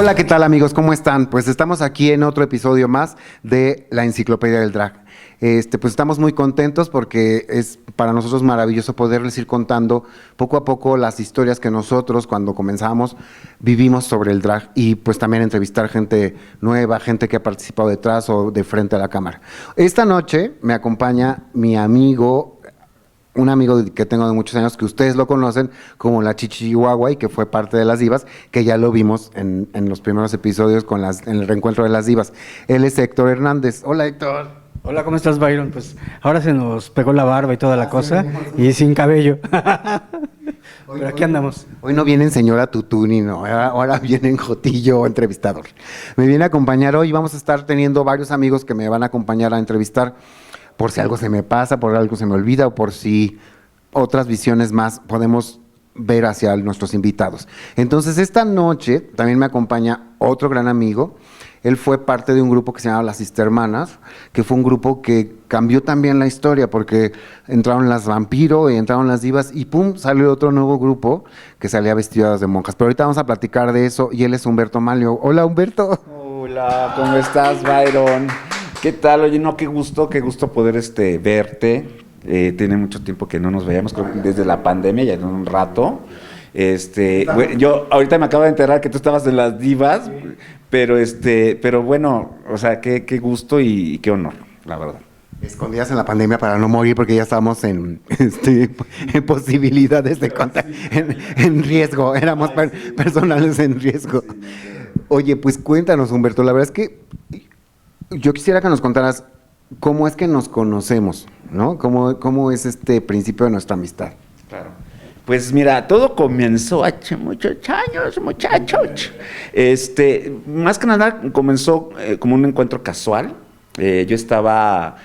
Hola, ¿qué tal amigos? ¿Cómo están? Pues estamos aquí en otro episodio más de la Enciclopedia del Drag. Pues estamos muy contentos porque es para nosotros maravilloso poderles ir contando poco a poco las historias que nosotros cuando comenzamos vivimos sobre el drag y pues también entrevistar gente nueva, gente que ha participado detrás o de frente a la cámara. Esta noche me acompaña mi amigo, un amigo que tengo de muchos años, que ustedes lo conocen como la Chichi Chihuahua y que fue parte de las Divas, que ya lo vimos en los primeros episodios en el reencuentro de las Divas. Él es Héctor Hernández. Hola, Héctor. Hola, ¿cómo estás, Byron? Pues ahora se nos pegó la barba y toda la cosa, y sin cabello. Pero aquí andamos. Hoy no vienen señora Tutuni, no, ahora vienen Jotillo o entrevistador. Me viene a acompañar hoy, vamos a estar teniendo varios amigos que me van a acompañar a entrevistar, por si algo se me pasa, por algo se me olvida o por si otras visiones más podemos ver hacia nuestros invitados. Entonces, esta noche también me acompaña otro gran amigo. Él fue parte de un grupo que se llamaba Las Sistermanas, que fue un grupo que cambió también la historia, porque entraron las Vampiro y entraron las Divas, y pum, salió otro nuevo grupo que salía vestidas de monjas. Pero ahorita vamos a platicar de eso, y él es Humberto Malio. Hola, Humberto. Hola, ¿cómo estás, Byron? ¿Qué tal? Oye, no, qué gusto poder verte. Tiene mucho tiempo que no nos veíamos, creo que desde la pandemia, ya en un rato. Yo ahorita me acabo de enterar que tú estabas en las Divas, pero bueno, o sea, qué gusto y qué honor, la verdad. Escondidas en la pandemia para no morir, porque ya estábamos en posibilidades de en riesgo, éramos personales en riesgo. Oye, pues cuéntanos, Humberto, la verdad es que yo quisiera que nos contaras cómo es que nos conocemos, ¿no? ¿Cómo es este principio de nuestra amistad? Claro. Pues mira, todo comenzó hace muchos años, muchachos. Más que nada comenzó como un encuentro casual. Yo estaba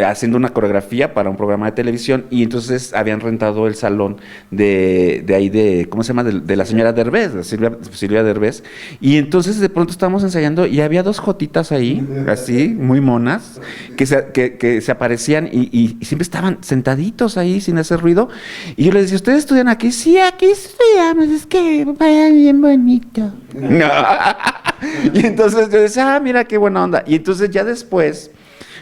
haciendo una coreografía para un programa de televisión y entonces habían rentado el salón de ahí ¿cómo se llama? De la señora Derbez, de Silvia Derbez. Y entonces de pronto estábamos ensayando y había dos jotitas ahí, así, muy monas, que se aparecían y siempre estaban sentaditos ahí sin hacer ruido. Y yo les decía, ¿ustedes estudian aquí? Sí, aquí estudiamos, es que vayan bien bonito. Y entonces yo decía, mira qué buena onda. Y entonces ya después,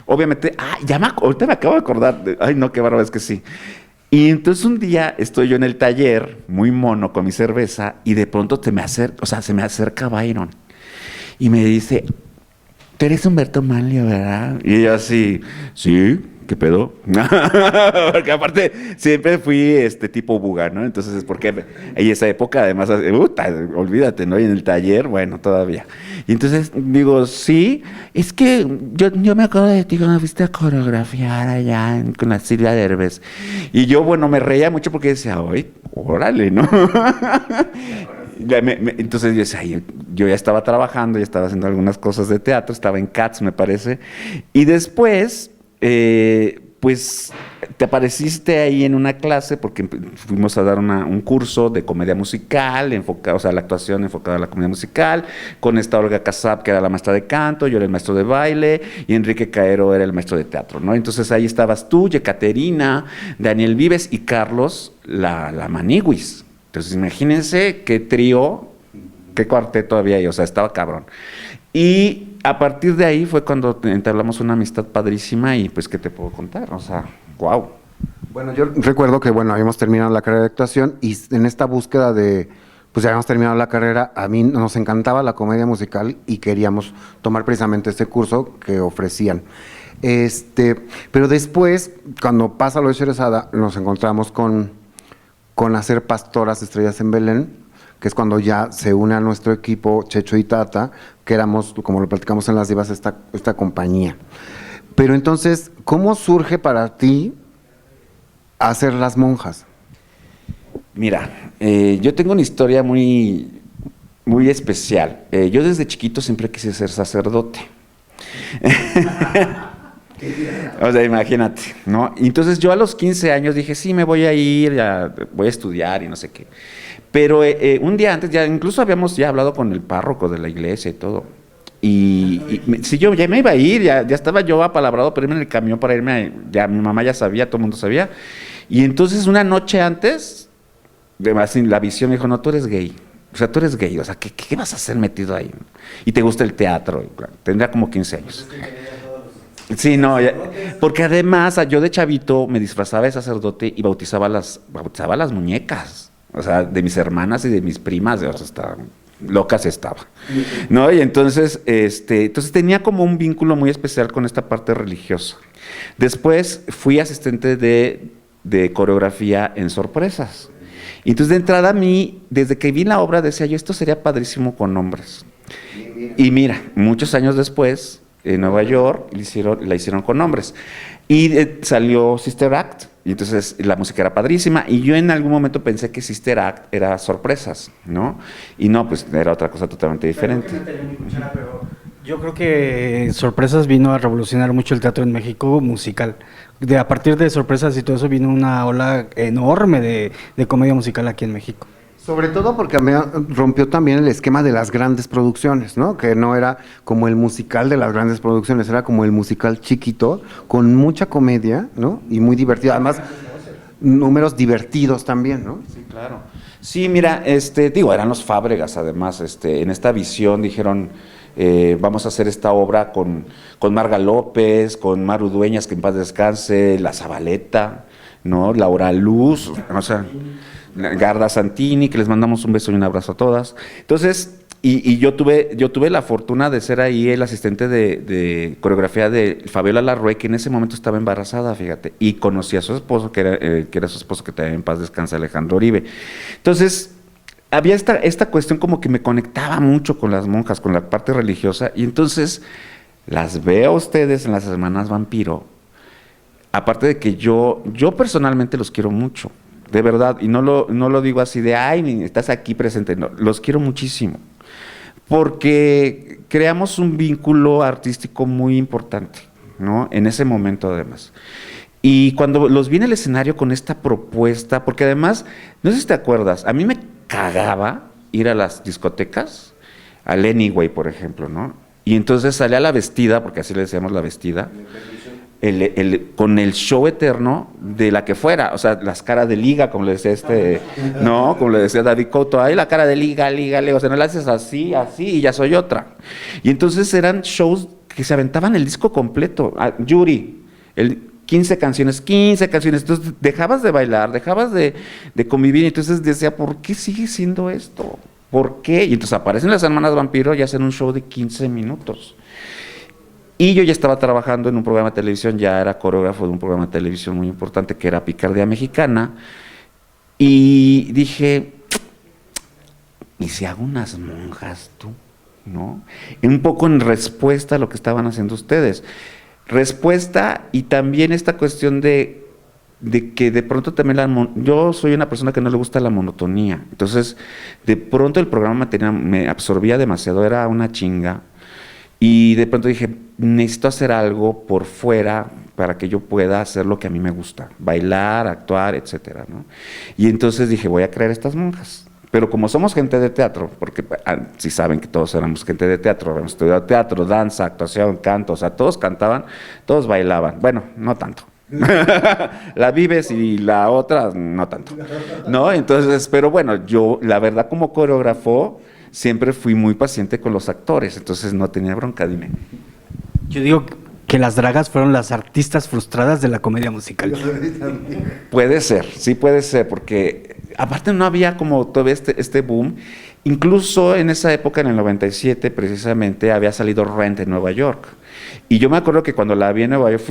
obviamente, ahorita me acabo de acordar, ay no, qué bárbaro, es que sí. Y entonces un día estoy yo en el taller, muy mono, con mi cerveza, y de pronto se me acerca Byron. Y me dice, tú eres Humberto Manlio, ¿verdad? Y yo así, sí, ¿qué pedo? Porque aparte siempre fui tipo buga, ¿no? Entonces es porque en esa época además, olvídate, ¿no? Y en el taller, bueno, todavía. Y entonces digo, sí, es que yo me acuerdo de ti cuando fuiste a coreografiar allá con la Silvia Derbez. Y yo, bueno, me reía mucho porque decía, oye, órale, ¿no? Entonces yo decía, yo ya estaba trabajando, ya estaba haciendo algunas cosas de teatro, estaba en Cats, me parece. Y después pues te apareciste ahí en una clase porque fuimos a dar un curso de comedia musical, enfocado, o sea, la actuación enfocada a la comedia musical, con esta Olga Casab, que era la maestra de canto, yo era el maestro de baile, y Enrique Caero era el maestro de teatro, ¿no? Entonces ahí estabas tú, Yekaterina, Daniel Vives y Carlos, la Maniguis. Entonces imagínense qué trío, qué cuarteto había ahí, o sea, estaba cabrón. Y a partir de ahí fue cuando entablamos una amistad padrísima y pues, ¿qué te puedo contar? O sea, wow. Bueno, yo recuerdo que, habíamos terminado la carrera de actuación y en esta búsqueda pues ya habíamos terminado la carrera, a mí nos encantaba la comedia musical y queríamos tomar precisamente este curso que ofrecían. Pero después, cuando pasa lo de Sherezada, nos encontramos con hacer Pastoras Estrellas en Belén, que es cuando ya se une a nuestro equipo Checho y Tata, que éramos, como lo platicamos en Las Divas, esta compañía. Pero entonces, ¿cómo surge para ti hacer Las Monjas? Mira, yo tengo una historia muy, muy especial. Yo desde chiquito siempre quise ser sacerdote. O sea, imagínate, ¿no? Entonces yo a los 15 años dije, sí, me voy a ir, voy a estudiar y no sé qué. Pero un día antes, incluso habíamos hablado con el párroco de la iglesia y todo. Sí, yo ya me iba a ir, ya estaba yo apalabrado para irme en el camión para irme, ya mi mamá ya sabía, todo el mundo sabía. Y entonces una noche antes, la visión me dijo, no, tú eres gay. O sea, tú eres gay, o sea, ¿qué vas a hacer metido ahí? Y te gusta el teatro, y, claro, tendría como 15 años. Sí, no, porque además yo de chavito me disfrazaba de sacerdote y bautizaba las muñecas, o sea, de mis hermanas y de mis primas, o sea, estaban locas estaba, ¿no? Y entonces tenía como un vínculo muy especial con esta parte religiosa. Después fui asistente de coreografía en Sorpresas. Y entonces de entrada a mí, desde que vi la obra, decía yo, esto sería padrísimo con hombres. Y mira, muchos años después, en Nueva York, la hicieron con hombres. Y salió Sister Act, y entonces la música era padrísima, y yo en algún momento pensé que Sister Act era Sorpresas, ¿no? Y no, pues era otra cosa totalmente diferente. Yo creo que Sorpresas vino a revolucionar mucho el teatro en México musical. A partir de Sorpresas y todo eso vino una ola enorme de comedia musical aquí en México. Sobre todo porque rompió también el esquema de las grandes producciones, ¿no? Que no era como el musical de las grandes producciones, era como el musical chiquito, con mucha comedia, ¿no? Y muy divertido. Además, números divertidos también, ¿no? Sí, claro. Sí, mira, eran los Fábregas, además, en esta visión dijeron, vamos a hacer esta obra con Marga López, con Maru Dueñas, que en paz descanse, La Zabaleta, ¿no? Laura Luz, o sea, Garda Santini, que les mandamos un beso y un abrazo a todas. Entonces, y yo tuve la fortuna de ser ahí el asistente de coreografía de Fabiola Larrué, que en ese momento estaba embarazada, fíjate, y conocí a su esposo, que era su esposo, que también en paz descansa, Alejandro Oribe. Entonces, había esta cuestión como que me conectaba mucho con las monjas, con la parte religiosa, y entonces las veo a ustedes en las Hermanas Vampiro, aparte de que yo personalmente los quiero mucho, de verdad, y no lo digo así de, ay, estás aquí presente, no, los quiero muchísimo, porque creamos un vínculo artístico muy importante, ¿no? En ese momento además. Y cuando los vi en el escenario con esta propuesta, porque además, no sé si te acuerdas, a mí me cagaba ir a las discotecas, al Anyway, por ejemplo, ¿no? Y entonces salía la vestida, porque así le decíamos la vestida, con el show eterno de la que fuera, o sea, las caras de liga, como le decía no, como le decía David Couto, ay, la cara de liga, o sea, no la haces así, y ya soy otra. Y entonces eran shows que se aventaban el disco completo. Yuri, 15 canciones, entonces dejabas de bailar, dejabas de convivir, y entonces decía, ¿por qué sigue siendo esto? ¿Por qué? Y entonces aparecen las Hermanas Vampiro y hacen un show de 15 minutos. Y yo ya estaba trabajando en un programa de televisión, ya era coreógrafo de un programa de televisión muy importante que era Picardía Mexicana, y dije, ¿y si hago unas monjas tú? ¿No? Un poco en respuesta a lo que estaban haciendo ustedes. Respuesta y también esta cuestión de que de pronto también yo soy una persona que no le gusta la monotonía, entonces de pronto el programa me absorbía demasiado, era una chinga, y de pronto dije, necesito hacer algo por fuera para que yo pueda hacer lo que a mí me gusta, bailar, actuar, etcétera, ¿no? Y entonces dije, voy a crear estas monjas. Pero como somos gente de teatro, porque si saben que todos éramos gente de teatro, habíamos estudiado teatro, danza, actuación, canto, o sea, todos cantaban, todos bailaban, bueno, no tanto. La Vives y la otra, no tanto, ¿no? Entonces, pero bueno, yo, la verdad, como coreógrafo, siempre fui muy paciente con los actores, entonces no tenía bronca, dime. Yo digo que las dragas fueron las artistas frustradas de la comedia musical. Puede ser, sí puede ser, porque aparte no había como todo este boom. Incluso en esa época, en el 97, precisamente, había salido Rent en Nueva York. Y yo me acuerdo que cuando la vi en Nueva York,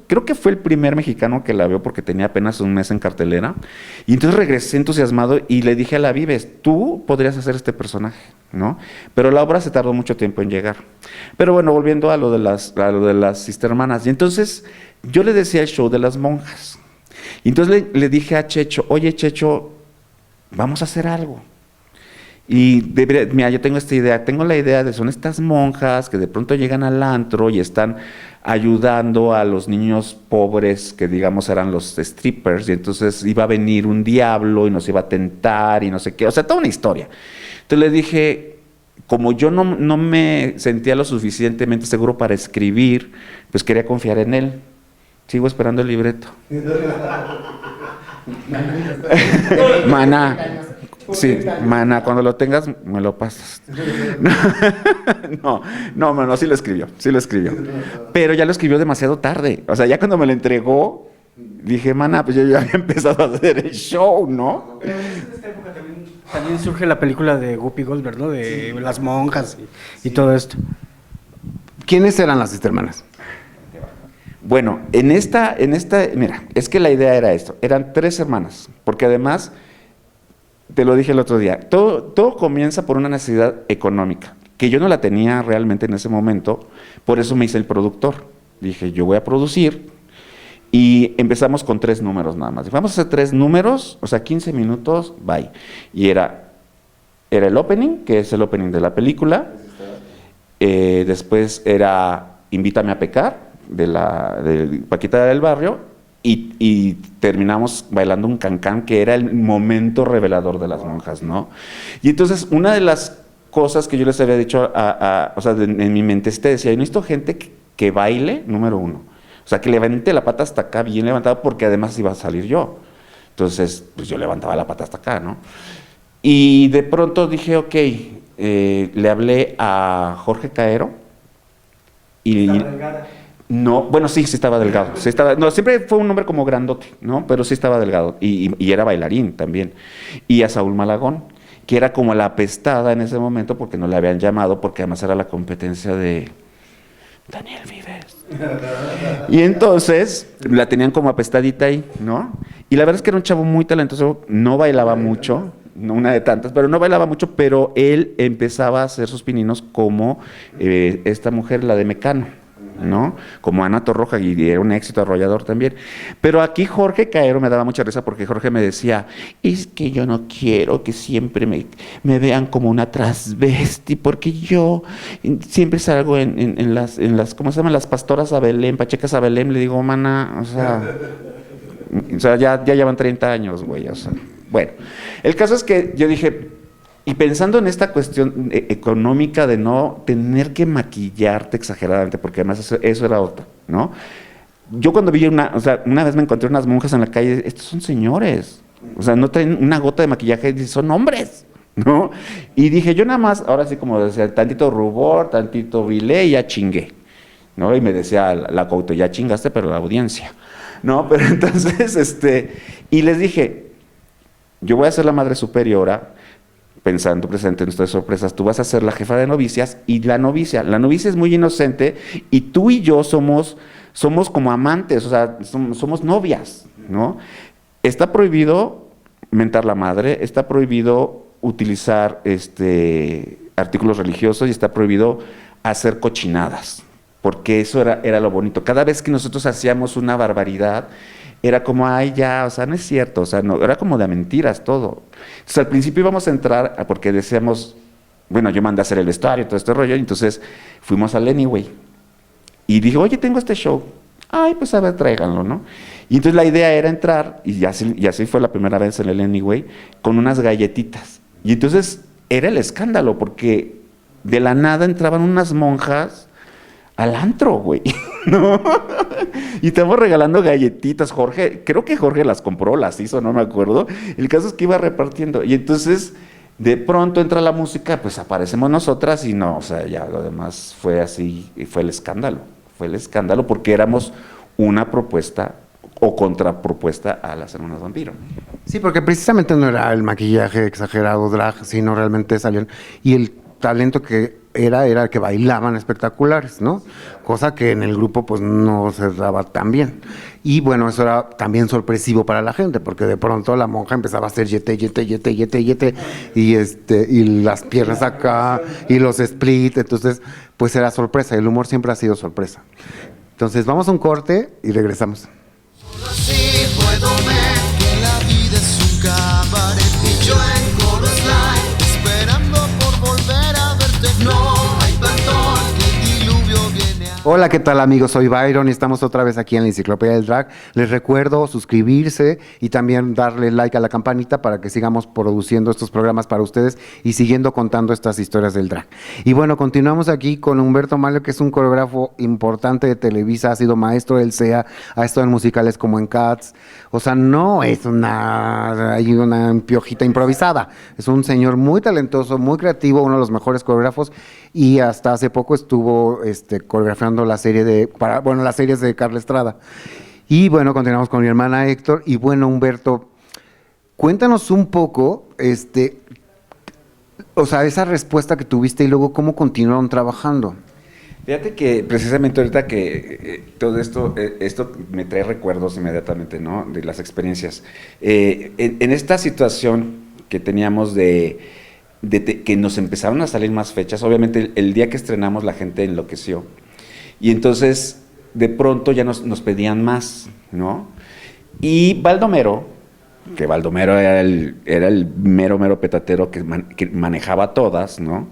creo que fue el primer mexicano que la vio porque tenía apenas un mes en cartelera. Y entonces regresé entusiasmado y le dije a la Vives, tú podrías hacer este personaje, ¿no? Pero la obra se tardó mucho tiempo en llegar. Pero bueno, volviendo a lo de las Sister Hermanas. Y entonces yo le decía el show de las monjas. Y entonces le dije a Checho, oye Checho, vamos a hacer algo. Y mira, yo tengo esta idea, tengo la idea de son estas monjas que de pronto llegan al antro y están ayudando a los niños pobres que digamos eran los strippers, y entonces iba a venir un diablo y nos iba a tentar y no sé qué, o sea, toda una historia. Entonces le dije, como yo no me sentía lo suficientemente seguro para escribir, pues quería confiar en él. Sigo esperando el libreto. Maná. Sí, mana, cuando lo tengas, me lo pasas. No, sí lo escribió. Pero ya lo escribió demasiado tarde. O sea, ya cuando me lo entregó, dije, mana, pues yo ya había empezado a hacer el show, ¿no? Pero en esta época también surge la película de Whoopi Goldberg, ¿no? De las monjas y todo esto. ¿Quiénes eran las hermanas? Bueno, en esta, mira, es que la idea era esto, eran 3 hermanas, porque además, te lo dije el otro día, todo comienza por una necesidad económica, que yo no la tenía realmente en ese momento, por eso me hice el productor. Dije, yo voy a producir, y empezamos con 3 números nada más. Vamos a hacer 3 números, o sea, 15 minutos, bye. Y era el opening, que es el opening de la película, después era Invítame a pecar, de Paquita del Barrio, y terminamos bailando un cancán, que era el momento revelador de las monjas, ¿no? Y entonces, una de las cosas que yo les había dicho, o sea, en mi mente decía, yo necesito gente que baile, número 1. O sea, que levante la pata hasta acá, bien levantada, porque además iba a salir yo. Entonces, pues yo levantaba la pata hasta acá, ¿no? Y de pronto dije, ok, le hablé a Jorge Caero, y... No, bueno, sí estaba delgado. No, siempre fue un hombre como grandote, ¿no? Pero sí estaba delgado. Y era bailarín también. Y a Saúl Malagón, que era como la apestada en ese momento porque no le habían llamado, porque además era la competencia de Daniel Vives. Y entonces la tenían como apestadita ahí, ¿no? Y la verdad es que era un chavo muy talentoso, no bailaba mucho, no una de tantas, pero no bailaba mucho, pero él empezaba a hacer sus pininos como esta mujer, la de Mecano, ¿no? Como Ana Torroja, y era un éxito arrollador también. Pero aquí Jorge Caero me daba mucha risa porque Jorge me decía, es que yo no quiero que siempre me vean como una transvesti, porque yo siempre salgo en las, ¿cómo se llaman? Las pastoras a Belén, pachecas a Belén. Le digo, mana, o sea, ya llevan 30 años, güey, o sea. Bueno, el caso es que yo dije, y pensando en esta cuestión económica de no tener que maquillarte exageradamente, porque además eso era otra, ¿no? Yo cuando vi una vez me encontré unas monjas en la calle, estos son señores, o sea, no traen una gota de maquillaje, son hombres, ¿no? Y dije, yo nada más, ahora sí como decía, tantito rubor, tantito bilé y ya chingué, ¿no? Y me decía la Couto, ya chingaste, pero la audiencia, ¿no? Pero entonces, y les dije, yo voy a ser la madre superiora, pensando presente en nuestras sorpresas, tú vas a ser la jefa de novicias y la novicia es muy inocente y tú y yo somos como amantes, o sea, somos novias, ¿no? Está prohibido mentar la madre, está prohibido utilizar artículos religiosos y está prohibido hacer cochinadas, porque eso era lo bonito. Cada vez que nosotros hacíamos una barbaridad, era como, ay, ya, o sea, no es cierto, o sea, no, era como de mentiras todo. Entonces, al principio íbamos a entrar, porque decíamos, bueno, yo mandé a hacer el vestuario, todo este rollo, y entonces fuimos al Anyway. Y dije, oye, tengo este show. Ay, pues a ver, tráiganlo, ¿no? Y entonces la idea era entrar, y así fue la primera vez en el Anyway, con unas galletitas. Y entonces era el escándalo, porque de la nada entraban unas monjas al antro, güey, ¿no? Y estamos regalando galletitas, Jorge, creo que Jorge las compró, las hizo, no me acuerdo. El caso es que iba repartiendo, y entonces de pronto entra la música, pues aparecemos nosotras, y no, o sea, ya lo demás fue así, y fue el escándalo porque éramos una propuesta o contrapropuesta a las hermanas vampiro. Sí, porque precisamente no era el maquillaje exagerado, drag, sino realmente salían, y el talento que era que bailaban espectaculares, ¿no? Cosa que en el grupo pues no se daba tan bien. Y bueno, eso era también sorpresivo para la gente, porque de pronto la monja empezaba a hacer yete, y las piernas acá, y los split, entonces pues era sorpresa, el humor siempre ha sido sorpresa. Entonces vamos a un corte y regresamos. Así puedo ver que la vida es un cabaret y yo en Chorus Line esperando por volver a verte. No hay perdón, que el diluvio viene a... Hola, ¿qué tal amigos? Soy Byron y estamos otra vez aquí en la Enciclopedia del Drag. Les recuerdo suscribirse y también darle like a la campanita para que sigamos produciendo estos programas para ustedes y siguiendo contando estas historias del drag. Y bueno, continuamos aquí con Humberto Malio, que es un coreógrafo importante de Televisa, ha sido maestro del CEA, ha estado en musicales como en Cats. O sea, no es una piojita improvisada. Es un señor muy talentoso, muy creativo, uno de los mejores coreógrafos, y hasta hace poco estuvo coreografiando las series de Carla Estrada. Y bueno, continuamos con mi hermana Héctor. Y bueno, Humberto, cuéntanos un poco, o sea, esa respuesta que tuviste y luego cómo continuaron trabajando. Fíjate que precisamente ahorita que todo esto me trae recuerdos inmediatamente, ¿no? De las experiencias. En esta situación que teníamos que nos empezaron a salir más fechas, obviamente el día que estrenamos la gente enloqueció. Y entonces, de pronto ya nos pedían más, ¿no? Y Baldomero, que Baldomero era el mero petatero que manejaba todas, ¿no?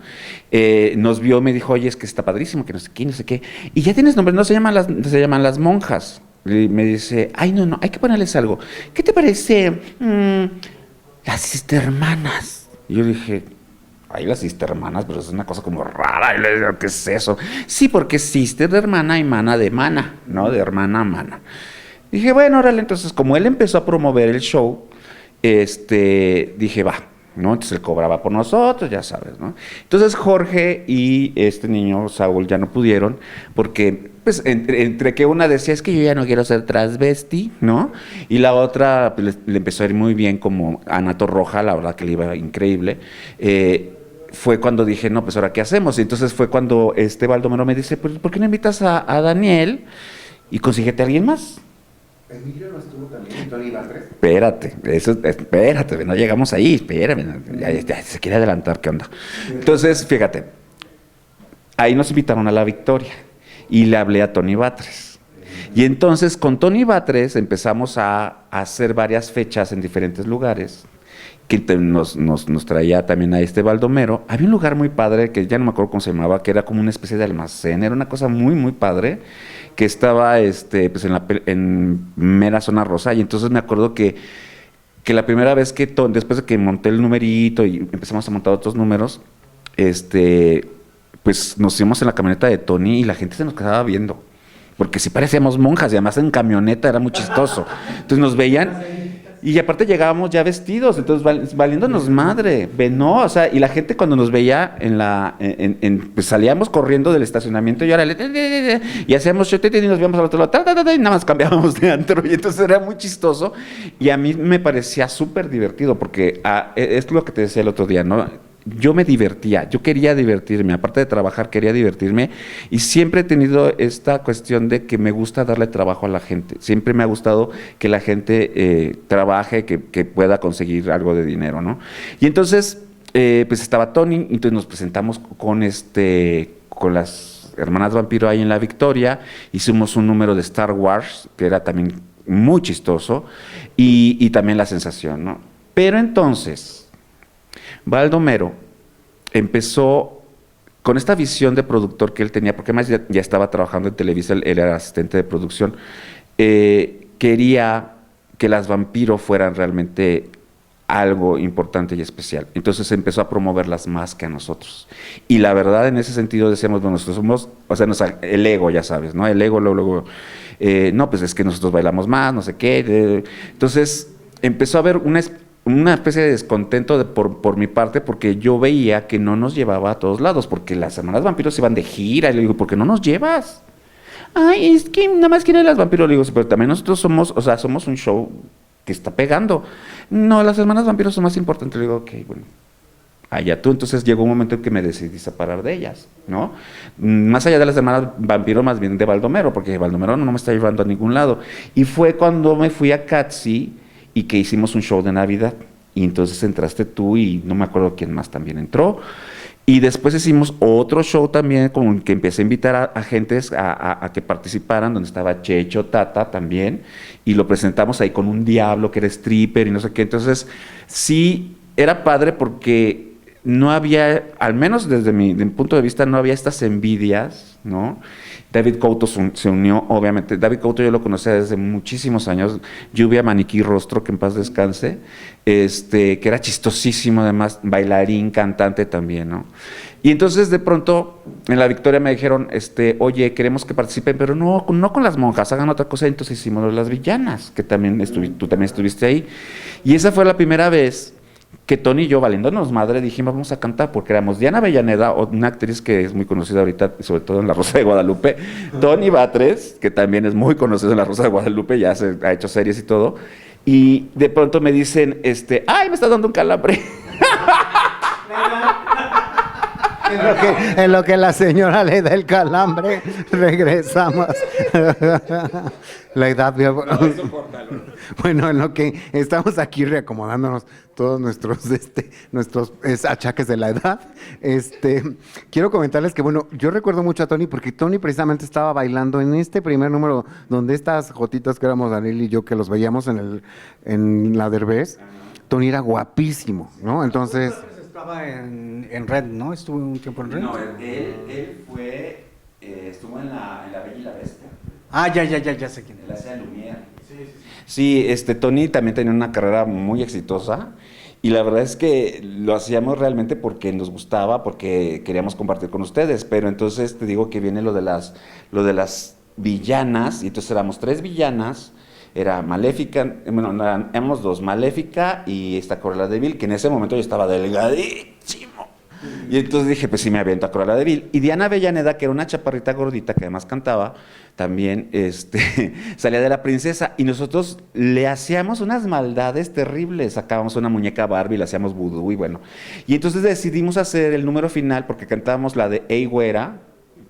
Nos vio, me dijo, oye, es que está padrísimo, que no sé qué, no sé qué. Y ya tienes nombre, no se llaman las monjas. Y me dice, ay, no, hay que ponerles algo. ¿Qué te parece? Las sistermanas. Y yo dije, ay, las sistermanas, pero es una cosa como rara. Y le digo, ¿qué es eso? Sí, porque sister de hermana y mana de mana, ¿no? De hermana a mana. Dije, bueno, órale, entonces, como él empezó a promover el show, dije, va, ¿no? Entonces él cobraba por nosotros, ya sabes, ¿no? Entonces Jorge y este niño, Saúl, ya no pudieron, porque, pues, entre que una decía, es que yo ya no quiero ser transvesti, ¿no? Y la otra, pues, le empezó a ir muy bien como Ana Torroja, la verdad que le iba increíble. Fue cuando dije, no, pues, ¿ahora qué hacemos? Y entonces fue cuando Baldomero me dice, pues, ¿por qué no invitas a Daniel y consíguete a alguien más? ¿Emilio no estuvo también? ¿Tony Batres? Espérate, no llegamos ahí, espérame, ya se quiere adelantar, ¿qué onda? Entonces, fíjate, ahí nos invitaron a La Victoria y le hablé a Tony Batres. Y entonces con Tony Batres empezamos a hacer varias fechas en diferentes lugares, que nos traía también a Baldomero. Había un lugar muy padre, que ya no me acuerdo cómo se llamaba, que era como una especie de almacén, era una cosa muy, muy padre, que estaba pues en mera zona rosa. Y entonces me acuerdo que la primera vez después de que monté el numerito y empezamos a montar otros números, pues nos íbamos en la camioneta de Tony y la gente se nos quedaba viendo, porque sí parecíamos monjas, y además en camioneta era muy chistoso. Entonces nos veían. Y aparte llegábamos ya vestidos, entonces valiéndonos madre, no, o sea, y la gente cuando nos veía pues salíamos corriendo del estacionamiento y ahora y hacíamos y nos íbamos al otro lado, y nada más cambiábamos de antro, y entonces era muy chistoso, y a mí me parecía súper divertido, porque es lo que te decía el otro día, ¿no? Yo me divertía, yo quería divertirme, aparte de trabajar quería divertirme, y siempre he tenido esta cuestión de que me gusta darle trabajo a la gente, siempre me ha gustado que la gente trabaje, que pueda conseguir algo de dinero, ¿no? Y entonces, pues estaba Tony, entonces nos presentamos con las hermanas Vampiro ahí en La Victoria, hicimos un número de Star Wars, que era también muy chistoso, y también La Sensación, ¿no? Pero entonces Baldomero empezó con esta visión de productor que él tenía, porque además ya estaba trabajando en Televisa, él era asistente de producción, quería que las Vampiro fueran realmente algo importante y especial. Entonces empezó a promoverlas más que a nosotros. Y la verdad, en ese sentido decíamos, bueno, nosotros somos, o sea, el ego, ya sabes, ¿no? El ego, luego, no, pues es que nosotros bailamos más, no sé qué. Entonces empezó a haber una especie de descontento por mi parte, porque yo veía que no nos llevaba a todos lados, porque las hermanas Vampiros iban de gira, y le digo, ¿por qué no nos llevas? Ay, es que nada más quieren las Vampiros, le digo, pero también nosotros somos un show que está pegando. No, las hermanas Vampiros son más importantes, le digo, ok, bueno, allá tú. Entonces llegó un momento en que me decidí separar de ellas, ¿no? Más allá de las hermanas Vampiro, más bien de Baldomero, porque Baldomero no me está llevando a ningún lado. Y fue cuando me fui a Catsi, y que hicimos un show de Navidad, y entonces entraste tú y no me acuerdo quién más también entró, y después hicimos otro show también con que empecé a invitar a gentes a que participaran, donde estaba Checho, Tata también, y lo presentamos ahí con un diablo que era stripper y no sé qué. Entonces sí, era padre porque no había, al menos desde mi punto de vista, no había estas envidias, ¿no? David Couto se unió, obviamente. David Couto yo lo conocía desde muchísimos años. Lluvia, Maniquí, Rostro, que en paz descanse. Que era chistosísimo, además, bailarín, cantante también, ¿no? Y entonces, de pronto, en la Victoria me dijeron, oye, queremos que participen, pero no con las monjas, hagan otra cosa. Entonces hicimos Las Villanas, que también tú también estuviste ahí. Y esa fue la primera vez que Tony y yo, valiéndonos madre, dijimos, vamos a cantar, porque éramos Diana Avellaneda, una actriz que es muy conocida ahorita, sobre todo en La Rosa de Guadalupe, Tony Batres, que también es muy conocido en La Rosa de Guadalupe, ya se ha hecho series y todo, y de pronto me dicen, ¡ay, me está dando un calambre! En lo que la señora le da el calambre, regresamos. La edad. Bueno, en lo que estamos aquí reacomodándonos todos nuestros achaques de la edad, quiero comentarles que, bueno, yo recuerdo mucho a Tony porque Tony precisamente estaba bailando en este primer número donde estas jotitas que éramos Daniel y yo, que los veíamos en la Derbez. Tony era guapísimo, ¿no? Entonces... Estaba en Red, ¿no? Estuvo un tiempo en Red. No, él fue, estuvo en la Bella y la Bestia. Ah, ya sé quién. Él hacía Lumière. Sí, Tony también tenía una carrera muy exitosa y la verdad es que lo hacíamos realmente porque nos gustaba, porque queríamos compartir con ustedes, pero entonces te digo que viene lo de las villanas, y entonces éramos 3 villanas. Era Maléfica, bueno, éramos 2, Maléfica y esta Cruella de Vil, que en ese momento yo estaba delgadísimo. Y entonces dije, pues sí me aviento a Cruella de Vil. Y Diana Avellaneda, que era una chaparrita gordita que además cantaba, también salía de La Princesa. Y nosotros le hacíamos unas maldades terribles. Sacábamos una muñeca Barbie, le hacíamos vudú y bueno. Y entonces decidimos hacer el número final porque cantábamos la de Ey Güera,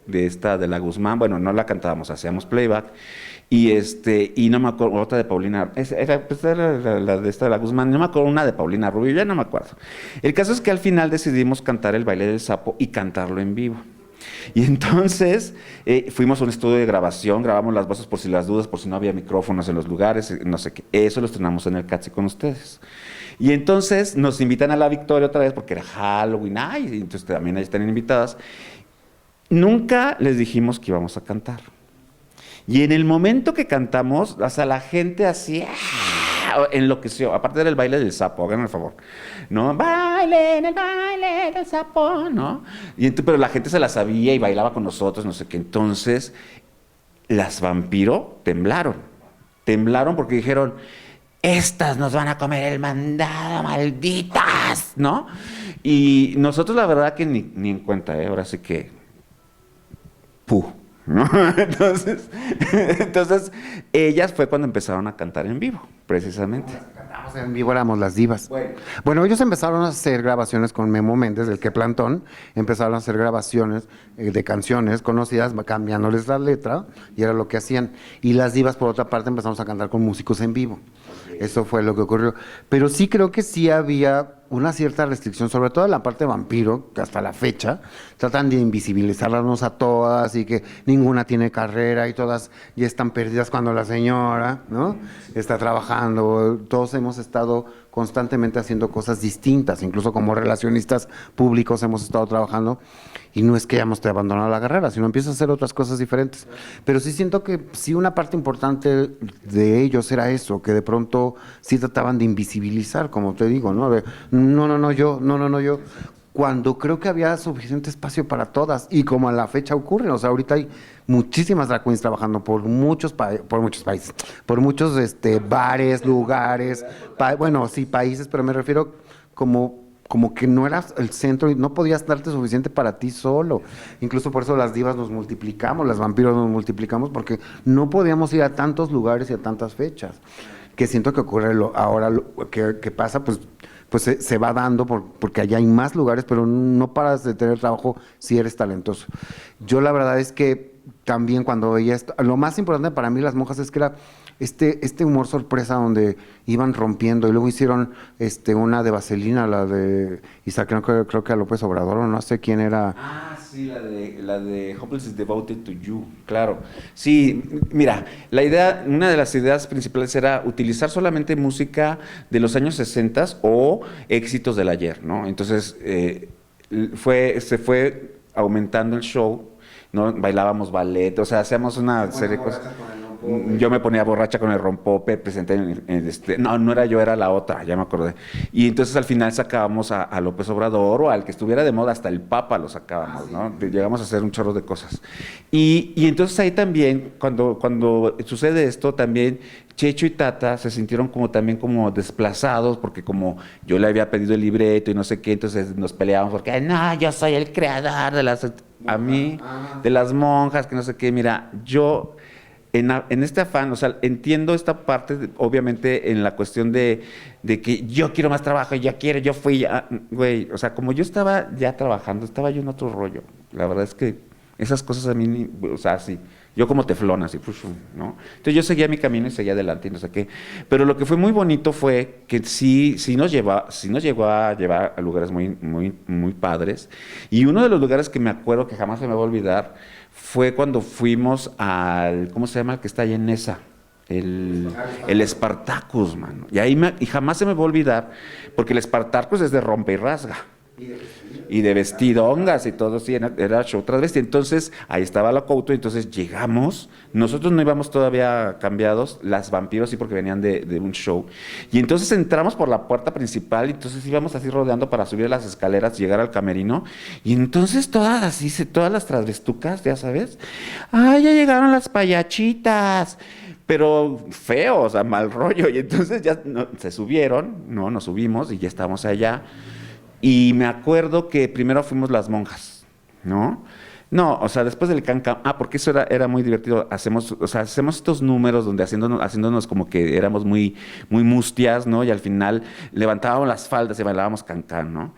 de la Guzmán. Bueno, no la cantábamos, hacíamos playback. Y no me acuerdo, otra de Paulina, era la de esta de la Guzmán, no me acuerdo, una de Paulina Rubio, ya no me acuerdo. El caso es que al final decidimos cantar el baile del sapo y cantarlo en vivo. Y entonces fuimos a un estudio de grabación, grabamos las voces por si las dudas, por si no había micrófonos en los lugares, no sé qué. Eso lo estrenamos en el Catsi con ustedes. Y entonces nos invitan a la Victoria otra vez porque era Halloween, y entonces también ahí están invitadas. Nunca les dijimos que íbamos a cantar. Y en el momento que cantamos, o sea, la gente así enloqueció. Aparte del baile del sapo, hagan el favor, ¿no? Bailen el baile del sapo, ¿no? Pero la gente se la sabía y bailaba con nosotros, no sé qué. Entonces, las vampiro temblaron. Temblaron porque dijeron, estas nos van a comer el mandado, malditas, ¿no? Y nosotros la verdad que ni en cuenta, ahora sí que... ¿no? Entonces, ellas fue cuando empezaron a cantar en vivo, precisamente. Cantamos en vivo, éramos las divas. Bueno, ellos empezaron a hacer grabaciones con Memo Méndez, del Que Plantón, empezaron a hacer grabaciones de canciones conocidas, cambiándoles la letra, y era lo que hacían. Y las divas, por otra parte, empezamos a cantar con músicos en vivo. Eso fue lo que ocurrió. Pero sí creo que sí había una cierta restricción, sobre todo en la parte de vampiro, que hasta la fecha tratan de invisibilizarnos a todas y que ninguna tiene carrera y todas ya están perdidas cuando la señora, ¿no?, está trabajando. Todos hemos estado constantemente haciendo cosas distintas, incluso como relacionistas públicos hemos estado trabajando, y no es que hayamos abandonado la carrera, sino empiezas a hacer otras cosas diferentes. Pero sí siento que sí una parte importante de ellos era eso, que de pronto sí trataban de invisibilizar, como te digo, ¿no? De, no yo, cuando creo que había suficiente espacio para todas, y como a la fecha ocurre, o sea, ahorita hay muchísimas drag queens trabajando por muchos países, por muchos bares, lugares, países, pero me refiero como que no eras el centro y no podías darte suficiente para ti solo. Incluso por eso las divas nos multiplicamos, las vampiros nos multiplicamos, porque no podíamos ir a tantos lugares y a tantas fechas. Que siento que ocurre ahora, que pasa, pues se va dando porque allá hay más lugares, pero no paras de tener trabajo si eres talentoso. Yo la verdad es que también cuando veía esto, lo más importante para mí las monjas es que era este humor sorpresa donde iban rompiendo y luego hicieron una de Vaselina, la de Isaac, creo que a López Obrador o no sé quién era. Ah, sí, la de Hopeless is Devoted to You, claro. Sí, mira, una de las ideas principales era utilizar solamente música de los años 60 o éxitos del ayer, ¿no? Entonces, se fue aumentando el show, ¿no? Bailábamos ballet, o sea, hacíamos una serie de cosas. Yo me ponía borracha con el rompope, presenté no era yo, era la otra, ya me acordé. Y entonces al final sacábamos a López Obrador o al que estuviera de moda, hasta el Papa lo sacábamos, ¿no? Llegamos a hacer un chorro de cosas. Y entonces ahí también, cuando sucede esto, también Checho y Tata se sintieron también como desplazados, porque como yo le había pedido el libreto y no sé qué, entonces nos peleábamos porque, no, yo soy el creador de de las monjas, que no sé qué. Mira, yo en este afán, o sea, entiendo esta parte, obviamente, en la cuestión de que yo quiero más trabajo, yo fui, güey, o sea, como yo estaba ya trabajando, estaba yo en otro rollo. La verdad es que esas cosas a mí, o sea, sí, yo como teflón, así, ¿no? Entonces yo seguía mi camino y seguía adelante y no sé qué. Pero lo que fue muy bonito fue que sí nos llegó a llevar a lugares muy, muy, muy padres. Y uno de los lugares que me acuerdo que jamás se me va a olvidar fue cuando fuimos al, ¿cómo se llama? El que está ahí en Nesa. El Spartacus, mano. Y jamás se me va a olvidar, porque el Spartacus es de rompe y rasga. Y de vestidongas y todo, sí, era show transvesti. Entonces, ahí estaba la Couto, entonces llegamos, nosotros no íbamos todavía cambiados, las vampiros sí, porque venían de un show. Y entonces entramos por la puerta principal, y entonces íbamos así rodeando para subir las escaleras, llegar al camerino, y entonces todas las transvestucas, ya sabes, ¡ay, ya llegaron las payachitas! Pero feo, o sea, mal rollo. Y entonces ya se subieron, nos subimos y ya estábamos allá. Y me acuerdo que primero fuimos las monjas, ¿no? No, o sea, después del cancan, porque eso era muy divertido. Hacemos estos números donde haciéndonos como que éramos muy, muy mustias, ¿no? Y al final levantábamos las faldas y bailábamos cancan, ¿no?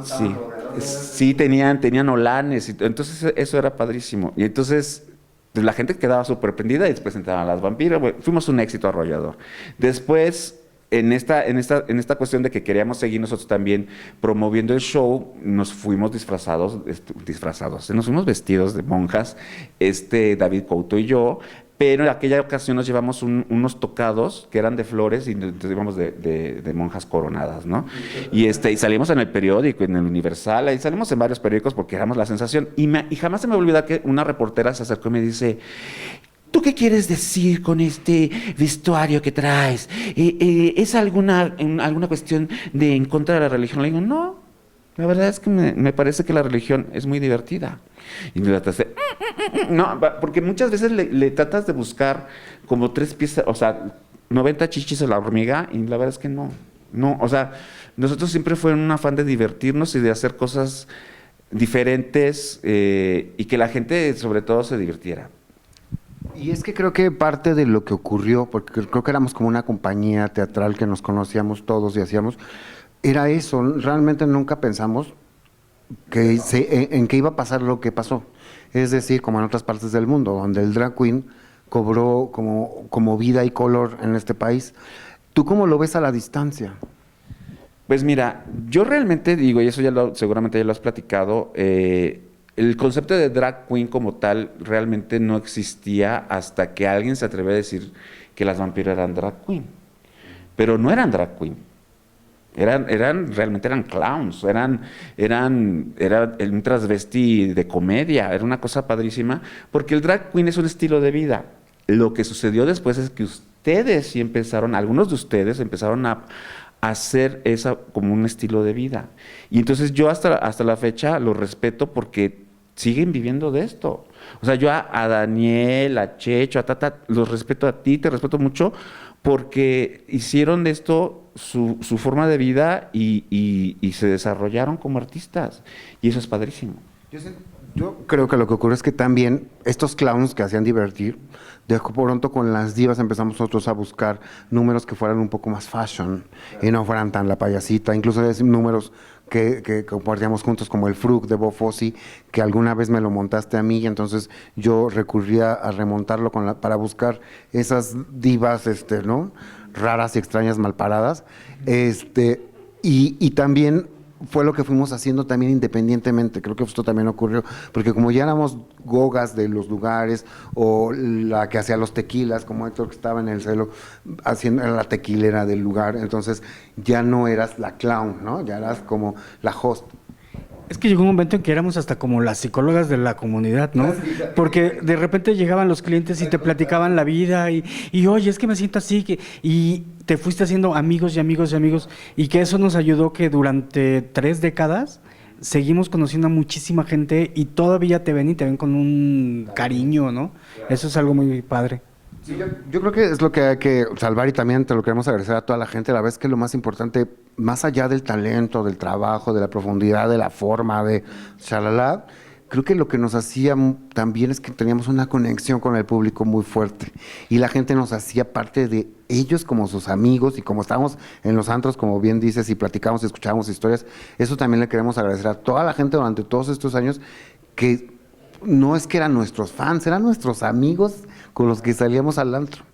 Sí, sí, tenían olanes, y entonces eso era padrísimo. Y entonces pues, la gente quedaba súper prendida y después entraban las vampiras. Bueno, fuimos un éxito arrollador. Después, en esta cuestión de que queríamos seguir nosotros también promoviendo el show, nos fuimos disfrazados, nos fuimos vestidos de monjas, David Couto y yo, pero en aquella ocasión nos llevamos unos tocados que eran de flores y nos íbamos de monjas coronadas, ¿no? Y salimos en el periódico, en el Universal, ahí salimos en varios periódicos porque éramos la sensación. Y jamás se me olvida que una reportera se acercó y me dice: ¿tú qué quieres decir con este vestuario que traes? ¿Es alguna cuestión de en contra de la religión? Le digo, no, la verdad es que me parece que la religión es muy divertida. Y me tratas de, no, porque muchas veces le tratas de buscar como 3 piezas, o sea, 90 chichis a la hormiga, y la verdad es que no, o sea, nosotros siempre fue un afán de divertirnos y de hacer cosas diferentes y que la gente sobre todo se divirtiera. Y es que creo que parte de lo que ocurrió, porque creo que éramos como una compañía teatral que nos conocíamos todos y hacíamos, era eso. Realmente nunca pensamos en que iba a pasar lo que pasó. Es decir, como en otras partes del mundo, donde el drag queen cobró como vida y color en este país. ¿Tú cómo lo ves a la distancia? Pues mira, yo realmente digo, y eso seguramente ya lo has platicado, el concepto de drag queen como tal realmente no existía hasta que alguien se atrevió a decir que las vampiras eran drag queen. Pero no eran drag queen. Realmente eran clowns, era un transvesti de comedia, era una cosa padrísima, porque el drag queen es un estilo de vida. Lo que sucedió después es que algunos de ustedes empezaron a hacer esa como un estilo de vida. Y entonces yo hasta la fecha lo respeto porque siguen viviendo de esto. O sea, yo a Daniel, a Checho, a Tata, los respeto a ti, te respeto mucho, porque hicieron de esto su forma de vida y se desarrollaron como artistas. Y eso es padrísimo. Yo creo que lo que ocurre es que también estos clowns que hacían divertir, de pronto con las divas empezamos nosotros a buscar números que fueran un poco más fashion y no fueran tan la payasita, incluso números que compartíamos juntos, como el Frug de Bob Fosse, que alguna vez me lo montaste a mí, y entonces yo recurría a remontarlo para buscar esas divas, ¿no? Raras y extrañas, malparadas. Y también fue lo que fuimos haciendo también independientemente. Creo que esto también ocurrió, porque como ya éramos gogas de los lugares, o la que hacía los tequilas, como Héctor, que estaba en el celo haciendo la tequilera del lugar, entonces ya no eras la clown, ¿no? Ya eras como la host. Es que llegó un momento en que éramos hasta como las psicólogas de la comunidad, ¿no? Porque de repente llegaban los clientes y te platicaban la vida y oye, es que me siento así, y te fuiste haciendo amigos y amigos y amigos, y que eso nos ayudó que durante 3 décadas seguimos conociendo a muchísima gente y todavía te ven con un cariño, ¿no? Eso es algo muy padre. Sí, yo creo que es lo que hay que salvar, y también te lo queremos agradecer a toda la gente. La verdad es que lo más importante, más allá del talento, del trabajo, de la profundidad, de la forma, de shalala, creo que lo que nos hacía también es que teníamos una conexión con el público muy fuerte, y la gente nos hacía parte de ellos como sus amigos, y como estábamos en los antros, como bien dices, y platicábamos y escuchábamos historias. Eso también le queremos agradecer a toda la gente durante todos estos años, que no es que eran nuestros fans, eran nuestros amigos con los que salíamos al antro.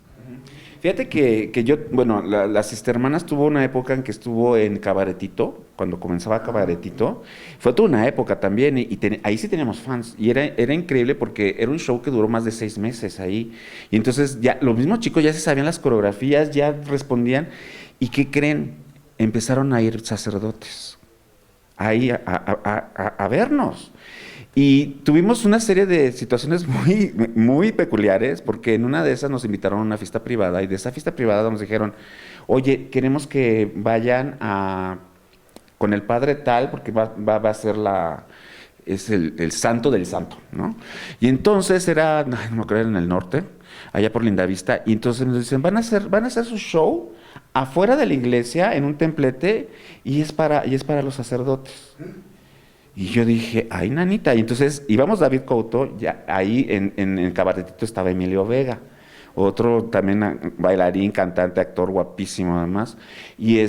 Fíjate que yo, bueno, las Sistermanas tuvo una época en que estuvo en Cabaretito, cuando comenzaba Cabaretito, fue toda una época también, ahí sí teníamos fans, y era increíble porque era un show que duró más de 6 meses ahí, y entonces ya los mismos chicos ya se sabían las coreografías, ya respondían, y ¿qué creen? Empezaron a ir sacerdotes ahí a vernos. Y tuvimos una serie de situaciones muy, muy peculiares, porque en una de esas nos invitaron a una fiesta privada, y de esa fiesta privada nos dijeron, oye, queremos que vayan con el padre tal, porque va a ser es el santo del santo, ¿no? Y entonces no me acuerdo, en el norte, allá por Lindavista, y entonces nos dicen, van a hacer su show afuera de la iglesia, en un templete, y es para los sacerdotes. Y yo dije, ay, nanita. Y entonces íbamos David Couto, ya ahí en el cabaretito estaba Emilio Vega, otro también bailarín, cantante, actor guapísimo además. Y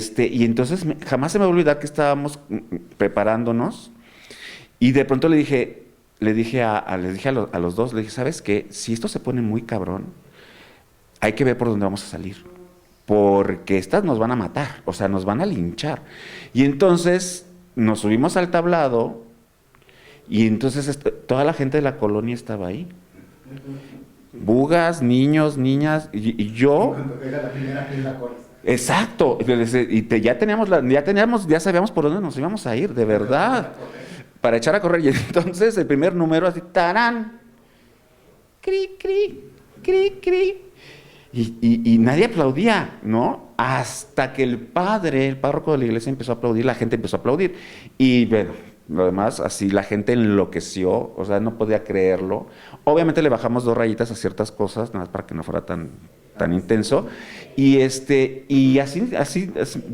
entonces jamás se me va a olvidar que estábamos preparándonos, y de pronto le dije a los dos, le dije, ¿sabes qué? Si esto se pone muy cabrón, hay que ver por dónde vamos a salir, porque estas nos van a matar, o sea, nos van a linchar. Y entonces nos subimos al tablado, y entonces toda la gente de la colonia estaba ahí. Bugas, niños, niñas, y yo. Exacto. Y ya sabíamos por dónde nos íbamos a ir, de verdad, para echar a correr. Y entonces el primer número así, tarán, cri, cri, cri, cri. Y nadie aplaudía, ¿no? Hasta que el párroco de la iglesia empezó a aplaudir, la gente empezó a aplaudir. Y bueno, lo demás, así la gente enloqueció, o sea, no podía creerlo. Obviamente le bajamos 2 rayitas a ciertas cosas, nada más para que no fuera tan intenso. Y así,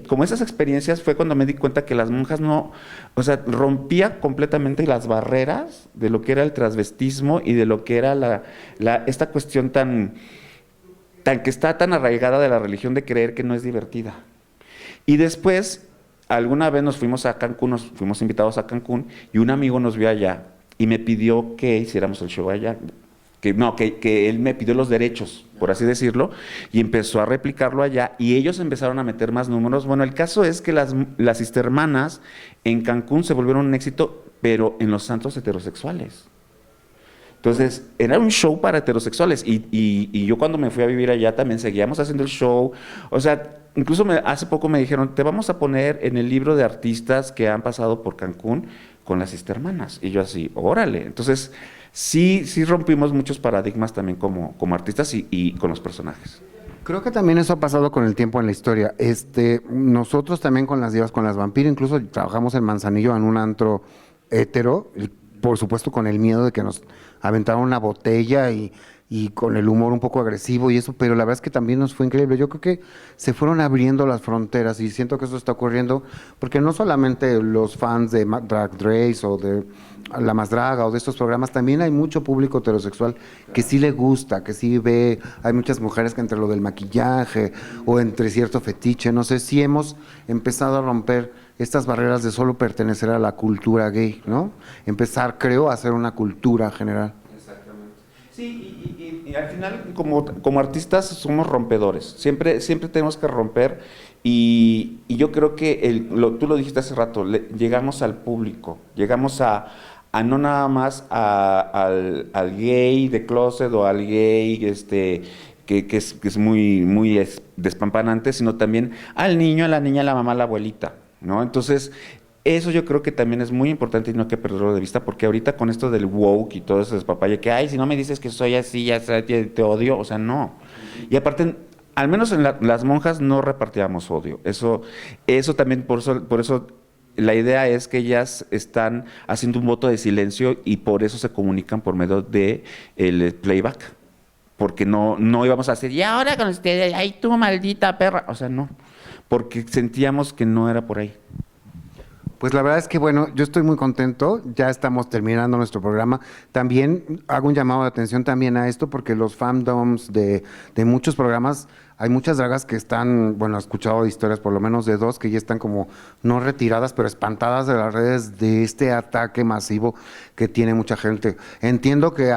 como esas experiencias, fue cuando me di cuenta que las monjas rompía completamente las barreras de lo que era el transvestismo y de lo que era esta cuestión que está tan arraigada de la religión, de creer que no es divertida. Y después, alguna vez nos fuimos a Cancún, nos fuimos invitados a Cancún, y un amigo nos vio allá y me pidió que hiciéramos el show allá, que él me pidió los derechos, por así decirlo, y empezó a replicarlo allá, y ellos empezaron a meter más números. Bueno, el caso es que las Sistermanas en Cancún se volvieron un éxito, pero en los antros heterosexuales. Entonces, era un show para heterosexuales, y yo cuando me fui a vivir allá también seguíamos haciendo el show. O sea, incluso hace poco me dijeron, te vamos a poner en el libro de artistas que han pasado por Cancún con las Sistermanas. Y yo así, órale. Entonces, sí rompimos muchos paradigmas también como artistas y con los personajes. Creo que también eso ha pasado con el tiempo en la historia. Nosotros también con las divas, con las vampiras, incluso trabajamos en Manzanillo en un antro hetero, por supuesto con el miedo de que nos aventaron una botella y con el humor un poco agresivo y eso, pero la verdad es que también nos fue increíble. Yo creo que se fueron abriendo las fronteras, y siento que eso está ocurriendo porque no solamente los fans de Drag Race o de La Más Draga o de estos programas, también hay mucho público heterosexual que sí le gusta, que sí ve. Hay muchas mujeres que entre lo del maquillaje o entre cierto fetiche, no sé, sí hemos empezado a romper estas barreras de solo pertenecer a la cultura gay, ¿no? Empezar, creo, a hacer una cultura general. Exactamente. Sí, y al final como artistas somos rompedores, siempre tenemos que romper y yo creo que tú lo dijiste hace rato, llegamos al público, llegamos a no nada más al gay de closet o al gay que es muy despampanante, sino también al niño, a la niña, a la mamá, a la abuelita, ¿no? Entonces, eso yo creo que también es muy importante y no hay que perderlo de vista, porque ahorita con esto del woke y todo ese despapalle, que, ay, si no me dices que soy así, ya te odio, o sea, no. Y aparte, al menos en las monjas no repartíamos odio. Eso también, por eso la idea es que ellas están haciendo un voto de silencio y por eso se comunican por medio de el playback. Porque no íbamos a hacer, y ahora con ustedes, ay, tú maldita perra. O sea, no. Porque sentíamos que no era por ahí. Pues la verdad es que, bueno, yo estoy muy contento, ya estamos terminando nuestro programa. También hago un llamado de atención también a esto, porque los fandoms de muchos programas, hay muchas dragas que están, bueno, he escuchado historias por lo menos de 2 que ya están como no retiradas, pero espantadas de las redes de este ataque masivo que tiene mucha gente. Entiendo que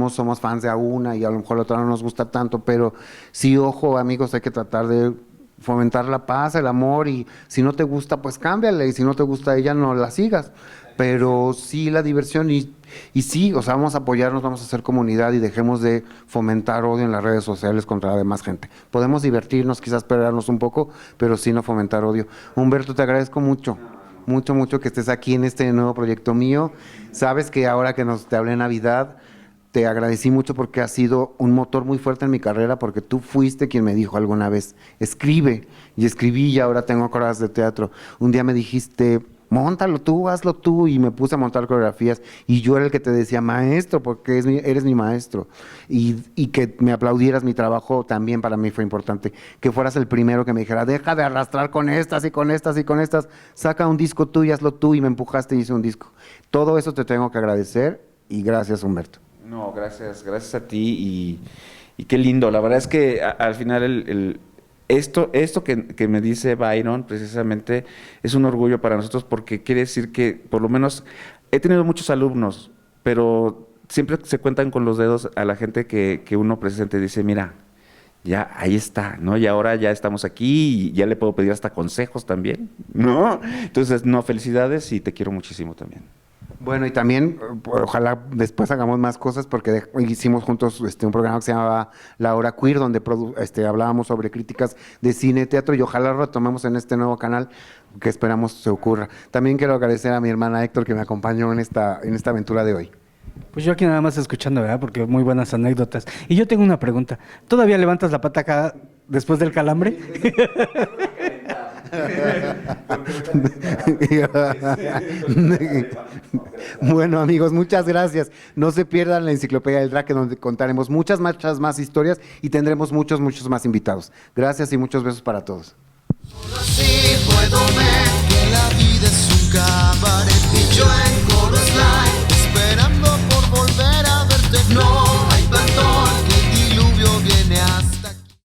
somos fans de a una y a lo mejor la otra no nos gusta tanto, pero sí, ojo, amigos, hay que tratar de fomentar la paz, el amor, y si no te gusta, pues cámbiale, y si no te gusta ella, no la sigas, pero sí la diversión, y sí, o sea, vamos a apoyarnos, vamos a hacer comunidad y dejemos de fomentar odio en las redes sociales contra la demás gente. Podemos divertirnos, quizás pelearnos un poco, pero sí no fomentar odio. Humberto, te agradezco mucho, mucho que estés aquí en este nuevo proyecto mío. Sabes que ahora que te hablé en Navidad, te agradecí mucho porque has sido un motor muy fuerte en mi carrera, porque tú fuiste quien me dijo alguna vez, escribe, y escribí y ahora tengo coreografías de teatro. Un día me dijiste, móntalo tú, hazlo tú, y me puse a montar coreografías, y yo era el que te decía, maestro, porque eres mi maestro, y que me aplaudieras mi trabajo también para mí fue importante, que fueras el primero que me dijera, deja de arrastrar con estas y con estas y con estas, saca un disco tú y hazlo tú, y me empujaste y hice un disco. Todo eso te tengo que agradecer, y gracias, Humberto. No, gracias a ti y qué lindo. La verdad es que al final esto que me dice Byron precisamente es un orgullo para nosotros, porque quiere decir que por lo menos he tenido muchos alumnos, pero siempre se cuentan con los dedos a la gente que uno precisamente dice, mira, ya ahí está, ¿no? Y ahora ya estamos aquí y ya le puedo pedir hasta consejos también, ¿no? Entonces, no, felicidades y te quiero muchísimo también. Bueno, y también, ojalá después hagamos más cosas, porque hicimos juntos un programa que se llamaba La Hora Queer, donde hablábamos sobre críticas de cine, teatro, y ojalá lo retomemos en este nuevo canal, que esperamos se ocurra. También quiero agradecer a mi hermana Héctor, que me acompañó en esta aventura de hoy. Pues yo aquí nada más escuchando, ¿verdad? Porque muy buenas anécdotas. Y yo tengo una pregunta. ¿Todavía levantas la pata acá después del calambre? Bueno, amigos, muchas gracias. No se pierdan la Enciclopedia del Drag, donde contaremos muchas más historias y tendremos muchos más invitados. Gracias y muchos besos para todos.